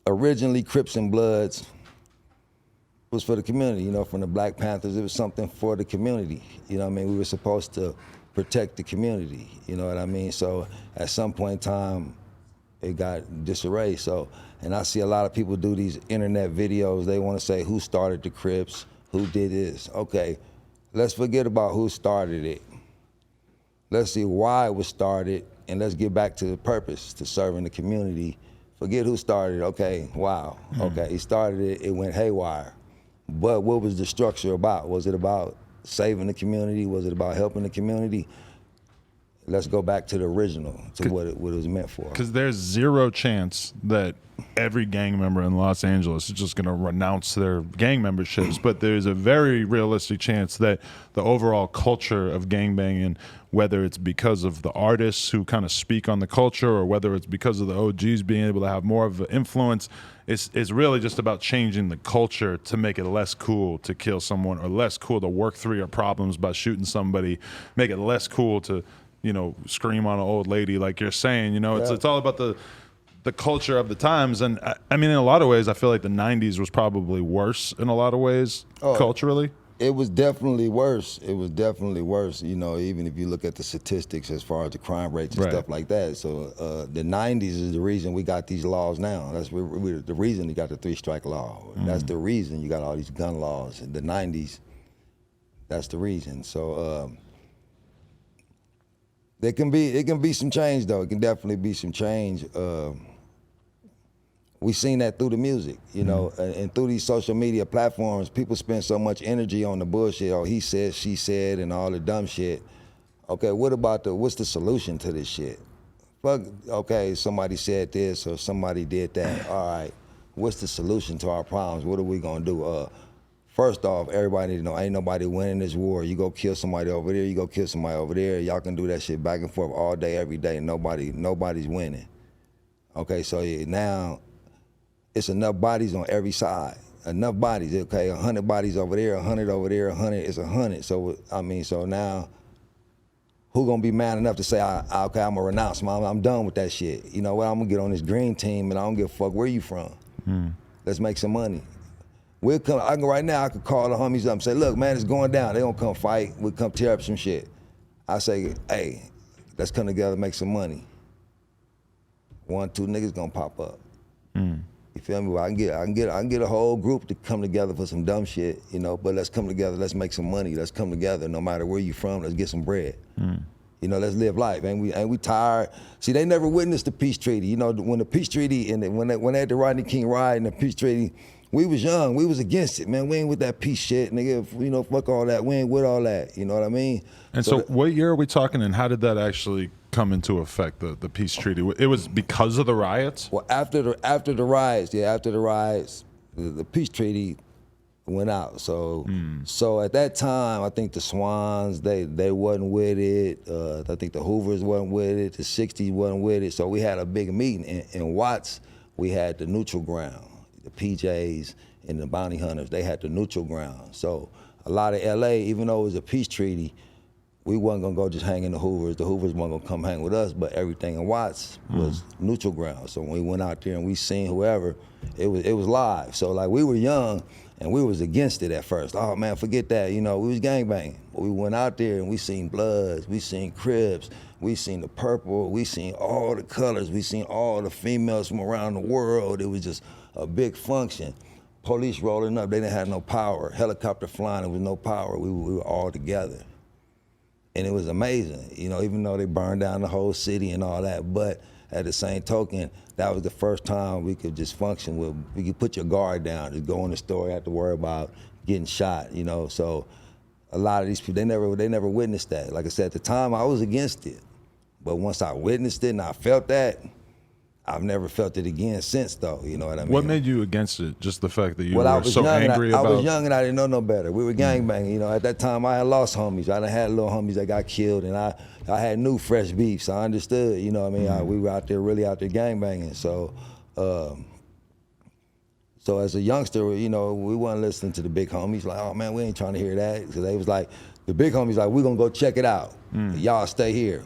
originally Crips and Bloods was for the community, from the Black Panthers. It was something for the community. We were supposed to protect the community, you know what I mean? So at some point in time, it got disarray. So, and I see a lot of people do these internet videos. They want to say who started the Crips, who did this. Okay, let's forget about who started it. Let's see why it was started, and let's get back to the purpose, to serving the community. Forget who started it. Okay, wow. Okay, he started it, it went haywire. But what was the structure about? Was it about saving the community? Was it about helping the community? Let's go back to the original, to what it was meant for. Because there's zero chance that every gang member in Los Angeles is just going to renounce their gang memberships, but there's a very realistic chance that the overall culture of gangbanging, whether it's because of the artists who kind of speak on the culture or whether it's because of the OGs being able to have more of an influence, it's really just about changing the culture to make it less cool to kill someone or less cool to work through your problems by shooting somebody, make it less cool to scream on an old lady like you're saying. It's all about the culture of the times. And I mean, in a lot of ways, I feel like the 90s was probably worse in a lot of ways culturally. It was definitely worse. It was definitely worse, even if you look at the statistics as far as the crime rates and stuff like that. So the 90s is the reason we got these laws now. That's the reason you got the 3-strike law. That's the reason you got all these gun laws. In the 90s, that's the reason. So it can be some change, though. It can definitely be some change. We've seen that through the music, and through these social media platforms. People spend so much energy on the bullshit. Oh, he said, she said, and all the dumb shit. Okay, what's the solution to this shit? Fuck, okay, somebody said this or somebody did that. All right, what's the solution to our problems? What are we gonna do? First off, everybody need to know, ain't nobody winning this war. You go kill somebody over there, you go kill somebody over there. Y'all can do that shit back and forth all day, every day. Nobody's winning. Okay, so now it's enough bodies on every side. Enough bodies, okay, 100 bodies over there, 100 over there, 100 is 100. So, so now, who gonna be mad enough to say, okay, I'm gonna renounce, I'm done with that shit. You know what, I'm gonna get on this green team and I don't give a fuck where you from. Let's make some money. Right now, I could call the homies up and say, look, man, it's going down. They gonna come fight. We'll come tear up some shit. I say, hey, let's come together and make some money. 1, 2 niggas gonna pop up. You feel me? Well, I can get a whole group to come together for some dumb shit, but let's come together, let's make some money. Let's come together, no matter where you from, let's get some bread. Let's live life. Ain't we tired? See, they never witnessed the peace treaty. When the peace treaty and when they had the Rodney King riot and the peace treaty, we was young, we was against it, man. We ain't with that peace shit, nigga. Fuck all that. We ain't with all that. You know what I mean? And so what year are we talking, and how did that actually come into effect, the peace treaty? It was because of the riots? Well, after the riots, the peace treaty went out. So at that time, I think the Swans, they wasn't with it. I think the Hoovers wasn't with it. The 60s wasn't with it. So we had a big meeting. In Watts, we had the neutral ground. The PJs and the bounty hunters, they had the neutral ground. So a lot of LA, even though it was a peace treaty, we wasn't gonna go just hang in the Hoovers. The Hoovers wasn't gonna come hang with us, but everything in Watts was neutral ground. So when we went out there and we seen whoever, it was live. So like we were young and we was against it at first. Oh man, forget that, we was gangbanging. But we went out there and we seen Bloods, we seen Crips, we seen the purple, we seen all the colors, we seen all the females from around the world. It was just a big function. Police rolling up, they didn't have no power. Helicopter flying, there was no power. We were all together. And it was amazing, even though they burned down the whole city and all that. But at the same token, that was the first time we could just function with, we could put your guard down, just go in the store, have to worry about getting shot, So a lot of these people, they never witnessed that. Like I said, at the time, I was against it. But once I witnessed it and I felt that, I've never felt it again since, though. You know what I mean? What made you against it? Just the fact that you were so angry about... I was young and I didn't know no better. We were gangbanging. At that time, I had lost homies. I done had little homies that got killed, and I had new fresh beef, so I understood. You know what I mean? We were really out there gangbanging. So as a youngster, we wasn't listening to the big homies. Like, oh man, we ain't trying to hear that. Because they was like, the big homies like, we gonna go check it out. Y'all stay here.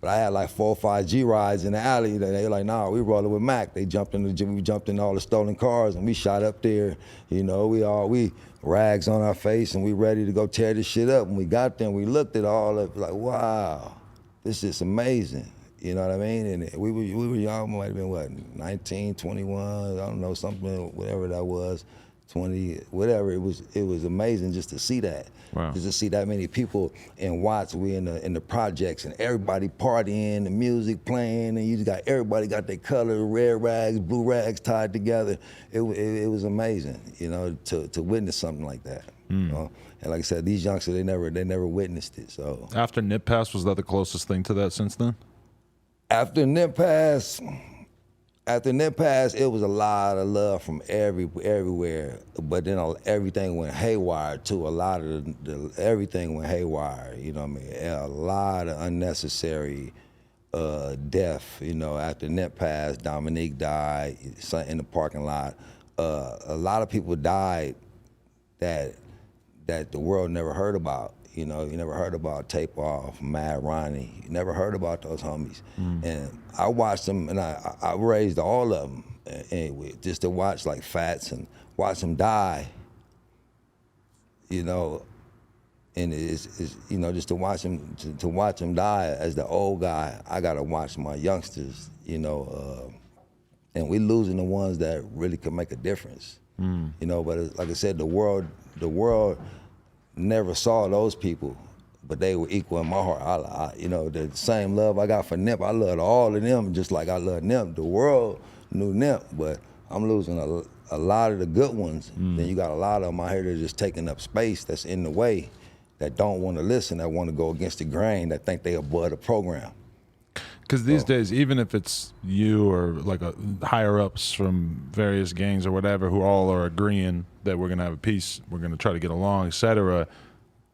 But I had like 4 or 5 G rides in the alley. They were like, nah, we rolling with Mac. They jumped in the gym. We jumped in all the stolen cars and we shot up there. You know, we rags on our face and we ready to go tear this shit up. When we got there, and we looked at all of it like, wow, this is amazing. You know what I mean? And we were young. Might have been what, 19, 21. I don't know, something, whatever that was. 20, whatever. It was amazing just to see that. Wow. Just to see that many people in Watts. We in the projects and everybody partying, the music playing, and you just got everybody got their color, red rags, blue rags tied together. It was amazing, you know, to witness something like that. You know? And like I said, these youngsters they never witnessed it. So After Nip passed, was that the closest thing to that since then? After Nip passed, it was a lot of love from everywhere. But then everything went haywire too. A lot of everything went haywire. You know what I mean? A lot of unnecessary death. You know, after Nip passed, Dominique died in the parking lot. A lot of people died that the world never heard about. You know, you never heard about Takeoff, Mad Ronnie. You never heard about those homies. And I watched them, and I raised all of them. Anyway, just to watch like Fats and watch them die. You know, and it's you know, just to watch them die. As the old guy, I gotta watch my youngsters. You know, and we losing the ones that really could make a difference. You know, but like I said, the world never saw those people, but they were equal in my heart. I you know, the same love I got for Nip, I loved all of them just like I love Nip. The world knew Nip, but I'm losing a lot of the good ones. Then you got a lot of them out here that are just taking up space that's in the way, that don't want to listen, that want to go against the grain, that think they above the program. Because these days, even if it's you or like higher ups from various gangs or whatever who all are agreeing that we're gonna have a peace, we're gonna try to get along, etc.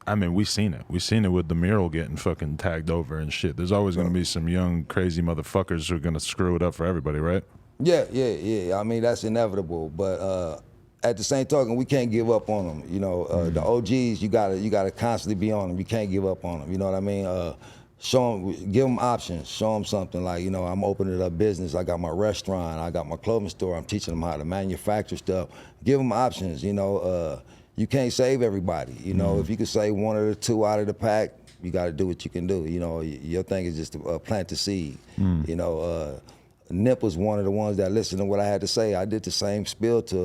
I mean, we've seen it. We've seen it with the mural getting fucking tagged over and shit. There's always gonna be some young crazy motherfuckers who are gonna screw it up for everybody, right? Yeah. I mean, that's inevitable, but at the same token, we can't give up on them. You know, the OGs, you gotta constantly be on them. You can't give up on them. You know what I mean? Show them, give them options. Show them something like, you know, I'm opening up business. I got my restaurant. I got my clothing store. I'm teaching them how to manufacture stuff. Give them options. You know, you can't save everybody. You know, if you can save one or two out of the pack, you got to do what you can do. You know, your thing is just to plant the seed. You know, Nip was one of the ones that listened to what I had to say. I did the same spiel to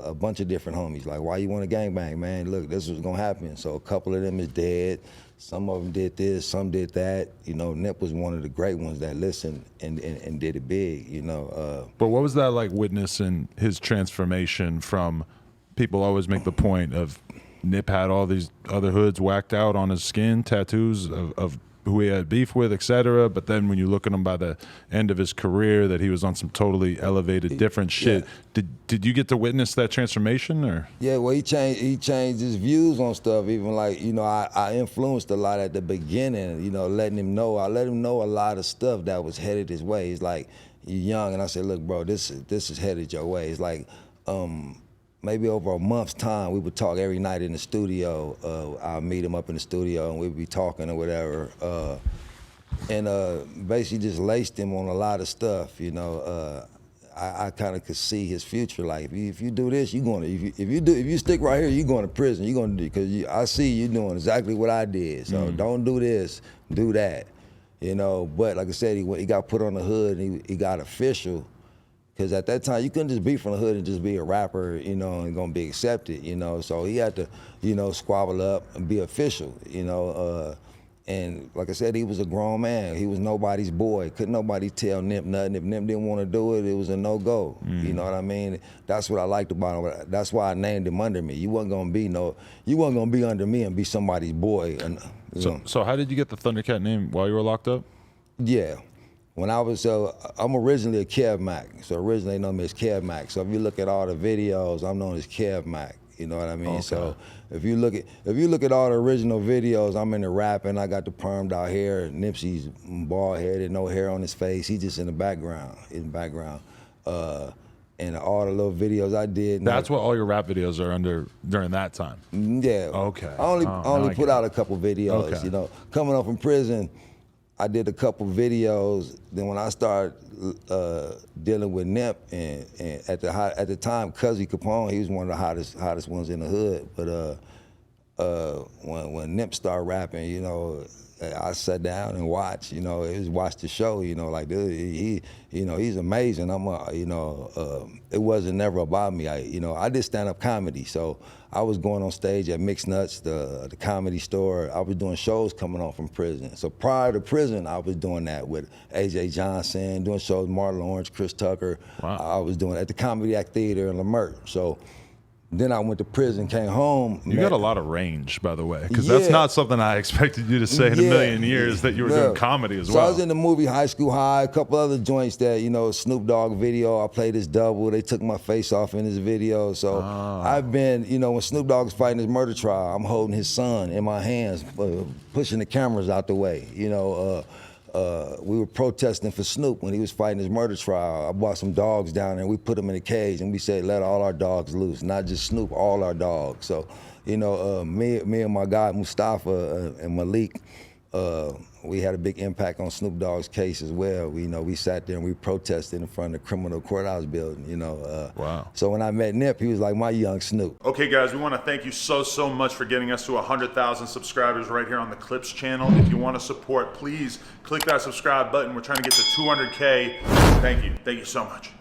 a bunch of different homies. Like, why you want to gangbang, man? Look, this was gonna happen. So a couple of them is dead. Some of them did this, some did that. You know, Nip was one of the great ones that listened and did it big, you know. But what was that like witnessing his transformation from, people always make the point of Nip had all these other hoods whacked out on his skin, tattoos of who he had beef with, etc. But then when you look at him by the end of his career, that he was on some totally elevated, different shit. Yeah. Did you get to witness that transformation, or? Yeah, well, he changed his views on stuff. Even like, you know, I influenced a lot at the beginning. You know, letting him know. I let him know a lot of stuff that was headed his way. He's like, you're young, and I said, look, bro, this is headed your way. It's like, maybe over a month's time, we would talk every night in the studio. I'll meet him up in the studio, and we'd be talking or whatever. And basically just laced him on a lot of stuff, you know. I kind of could see his future. Like, if you do this, you're going to, if you stick right here, you're going to prison. You're going to do, because I see you doing exactly what I did. So don't do this, do that, you know. But like I said, he got put on the hood, and he got official. Because at that time, you couldn't just be from the hood and just be a rapper, you know, and gonna be accepted, you know. So he had to, you know, squabble up and be official, you know. And like I said, he was a grown man. He was nobody's boy. Couldn't nobody tell Nip nothing. If Nip didn't want to do it, it was a no-go. You know what I mean? That's what I liked about him. That's why I named him under me. You wasn't gonna be under me and be somebody's boy. And, so how did you get the Thundercat name while you were locked up? Yeah. When I was, I'm originally a Kev Mac, so originally they know me as Kev Mac. So if you look at all the videos, I'm known as Kev Mac. You know what I mean? Okay. So if you look at all the original videos, I'm in the rapping. I got the permed out hair. Nipsey's bald headed, no hair on his face. He's just in the background. And all the little videos I did. That's what all your rap videos are under during that time. Yeah. Okay. I only put out a couple videos. Okay. You know, coming up from prison, I did a couple videos. Then when I started dealing with Nip, and at the time, Cuzzy Capone, he was one of the hottest ones in the hood. But when Nip started rapping, you know, I sat down and watched. You know, it was watch the show. You know, like he's amazing. It wasn't never about me. I did stand-up comedy, so I was going on stage at Mixed Nuts, the comedy store. I was doing shows coming on from prison. So prior to prison, I was doing that with AJ Johnson, doing shows with Martin Lawrence, Chris Tucker. Wow. I was doing it at the Comedy Act Theater in Leimert. So then I went to prison, came home. You got a lot of range, by the way, because that's not something I expected you to say in a million years, that you were doing comedy as well. So I was in the movie High School High, a couple other joints that, you know, Snoop Dogg video, I played his double. They took my face off in his video. So I've been, you know, when Snoop Dogg's fighting his murder trial, I'm holding his son in my hands, pushing the cameras out the way. You know, we were protesting for Snoop when he was fighting his murder trial. I brought some dogs down there and we put them in a cage and we said, let all our dogs loose, not just Snoop, all our dogs. So, you know, me and my guy Mustafa and Malik, we had a big impact on Snoop Dogg's case as well. We sat there and we protested in front of the criminal courthouse building, you know. Wow. So when I met Nip, he was like my young Snoop. Okay, guys, we want to thank you so much for getting us to 100,000 subscribers right here on the Clips channel. If you want to support, please click that subscribe button. We're trying to get to 200K. Thank you so much.